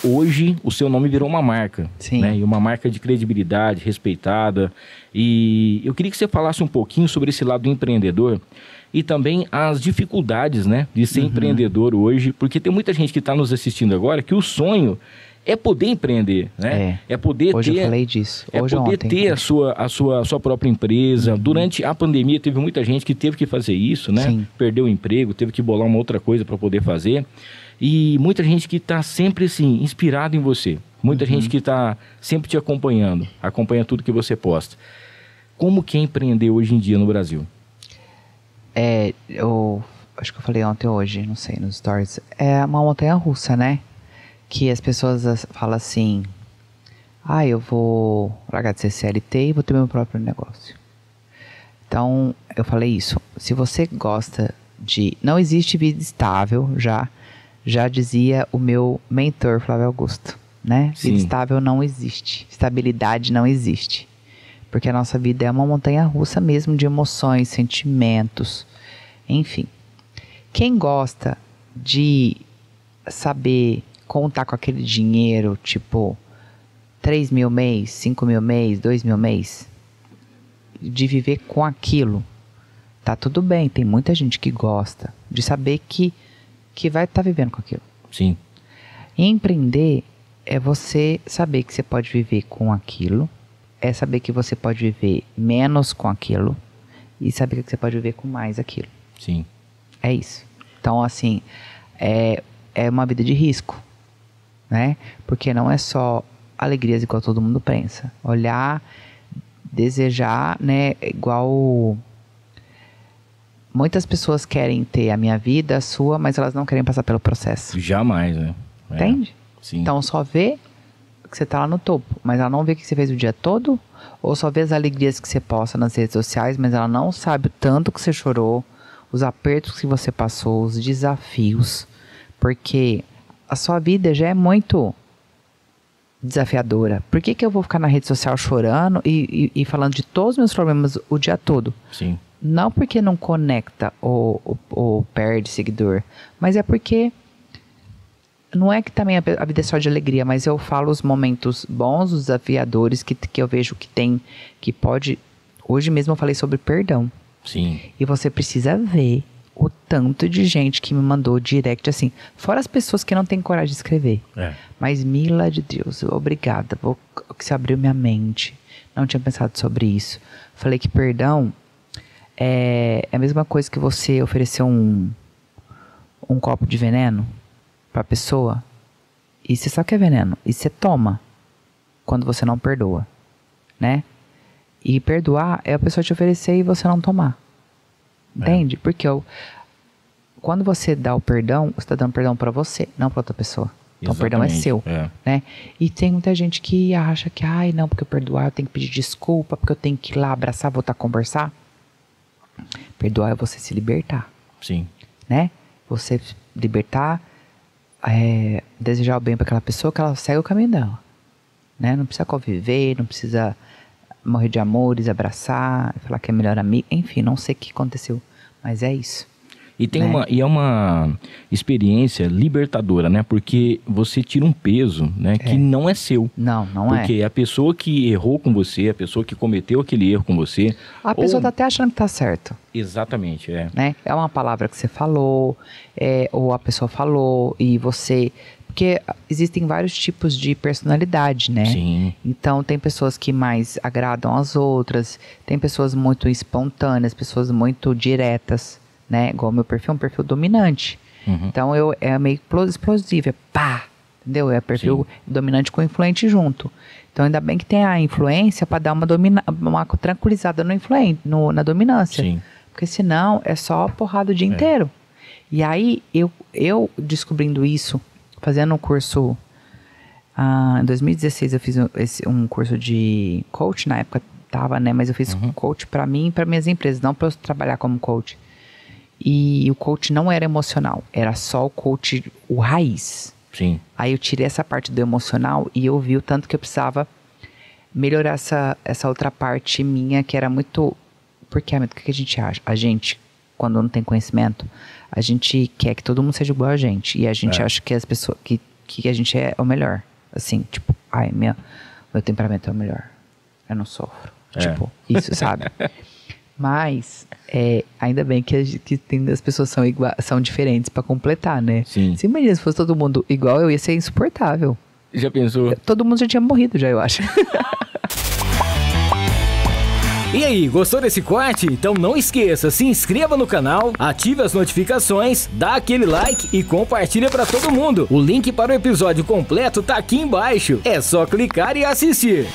hoje o seu nome virou uma marca. Sim. Né? E uma marca de credibilidade, respeitada. E eu queria que você falasse um pouquinho sobre esse lado do empreendedor e também as dificuldades, né, de ser empreendedor hoje, porque tem muita gente que está nos assistindo agora que o sonho é poder empreender, né? É poder hoje ter... eu falei disso. É hoje poder ontem, ter a sua própria empresa. Durante a pandemia teve muita gente que teve que fazer isso, né? Sim. Perdeu o emprego, teve que bolar uma outra coisa para poder fazer. E muita gente que está sempre assim, inspirado em você. Muita gente que está sempre te acompanhando, acompanha tudo que você posta. Como que é empreender hoje em dia no Brasil? Eu acho que eu falei ontem ou hoje, não sei, nos stories. É uma montanha-russa, né? Que as pessoas falam assim, eu vou largar de ser CLT e vou ter meu próprio negócio. Então, eu falei isso. Se você gosta de... Não existe vida estável, já dizia o meu mentor, Flávio Augusto, né? Sim. Vida estável não existe. Estabilidade não existe. Porque a nossa vida é uma montanha-russa mesmo de emoções, sentimentos, enfim. Quem gosta de saber contar com aquele dinheiro, tipo 3 mil mês, 5 mil mês, 2 mil mês, de viver com aquilo, tá tudo bem. Tem muita gente que gosta de saber que vai estar vivendo com aquilo. Sim. E empreender é você saber que você pode viver com aquilo, é saber que você pode viver menos com aquilo e saber que você pode viver com mais aquilo. Sim. É isso. Então, assim, é uma vida de risco, né? Porque não é só alegrias igual todo mundo pensa. Olhar, desejar, né? Igual... Muitas pessoas querem ter a minha vida, a sua, mas elas não querem passar pelo processo. Jamais, né? Entende? Sim. Então, só vê que você tá lá no topo, mas ela não vê o que você fez o dia todo, ou só vê as alegrias que você posta nas redes sociais, mas ela não sabe o tanto que você chorou, os apertos que você passou, os desafios, porque a sua vida já é muito desafiadora. Por que eu vou ficar na rede social chorando e falando de todos os meus problemas o dia todo? Sim. Não porque não conecta ou perde seguidor, mas é porque não é que também a vida é só de alegria, mas eu falo os momentos bons, os desafiadores que eu vejo que tem, que pode... Hoje mesmo eu falei sobre perdão. Sim. E você precisa ver o tanto de gente que me mandou direct assim, fora as pessoas que não têm coragem de escrever. Mas, Mila de Deus, obrigada, que você abriu minha mente. Não tinha pensado sobre isso. Falei que perdão é a mesma coisa que você oferecer um copo de veneno pra pessoa, e você sabe que é veneno, e você toma quando você não perdoa, né? E perdoar é a pessoa te oferecer e você não tomar. Entende? Porque quando você dá o perdão, você tá dando perdão pra você, não pra outra pessoa. Então o perdão é seu, né? E tem muita gente que acha que, não, porque eu perdoar, eu tenho que pedir desculpa, porque eu tenho que ir lá abraçar, voltar a conversar. Perdoar é você se libertar. Sim. Né? Você libertar, desejar o bem para aquela pessoa, que ela segue o caminho dela. Né? Não precisa conviver, não precisa morrer de amores, abraçar, falar que é melhor amigo. Enfim, não sei o que aconteceu, mas é isso. E tem né? é uma experiência libertadora, né? Porque você tira um peso, né? Que não é seu. Não Porque a pessoa que errou com você, a pessoa que cometeu aquele erro com você... A pessoa tá até achando que tá certo. Exatamente, Né? É uma palavra que você falou, ou a pessoa falou, e você... Porque existem vários tipos de personalidade, né? Sim. Então, tem pessoas que mais agradam as outras, tem pessoas muito espontâneas, pessoas muito diretas, né? Igual o meu perfil é um perfil dominante. Então, é meio explosivo, pá! Entendeu? É perfil dominante com influente junto. Então, ainda bem que tem a influência para dar uma tranquilizada na dominância. Sim. Porque senão é só porrada o dia inteiro. E aí, eu descobrindo isso, fazendo um curso... em 2016 eu fiz um curso de coach, na época tava, né? Mas eu fiz coach para mim e para minhas empresas, não para eu trabalhar como coach. E o coach não era emocional, era só o coach, o raiz. Sim. Aí eu tirei essa parte do emocional e eu vi o tanto que eu precisava melhorar essa outra parte minha, que era muito... Porque o que a gente acha? A gente, quando não tem conhecimento, a gente quer que todo mundo seja igual a gente. E a gente acha que as pessoas, que que a gente é o melhor. Assim, tipo, ai, meu temperamento é o melhor. Eu não sofro. Tipo, isso, sabe? Mas, ainda bem que as pessoas são diferentes pra completar, né? Sim. Se imagina, se fosse todo mundo igual, eu ia ser insuportável. Já pensou? Todo mundo já tinha morrido, já, eu acho. E aí, gostou desse corte? Então não esqueça, se inscreva no canal, ative as notificações, dá aquele like e compartilha pra todo mundo. O link para o episódio completo tá aqui embaixo. É só clicar e assistir.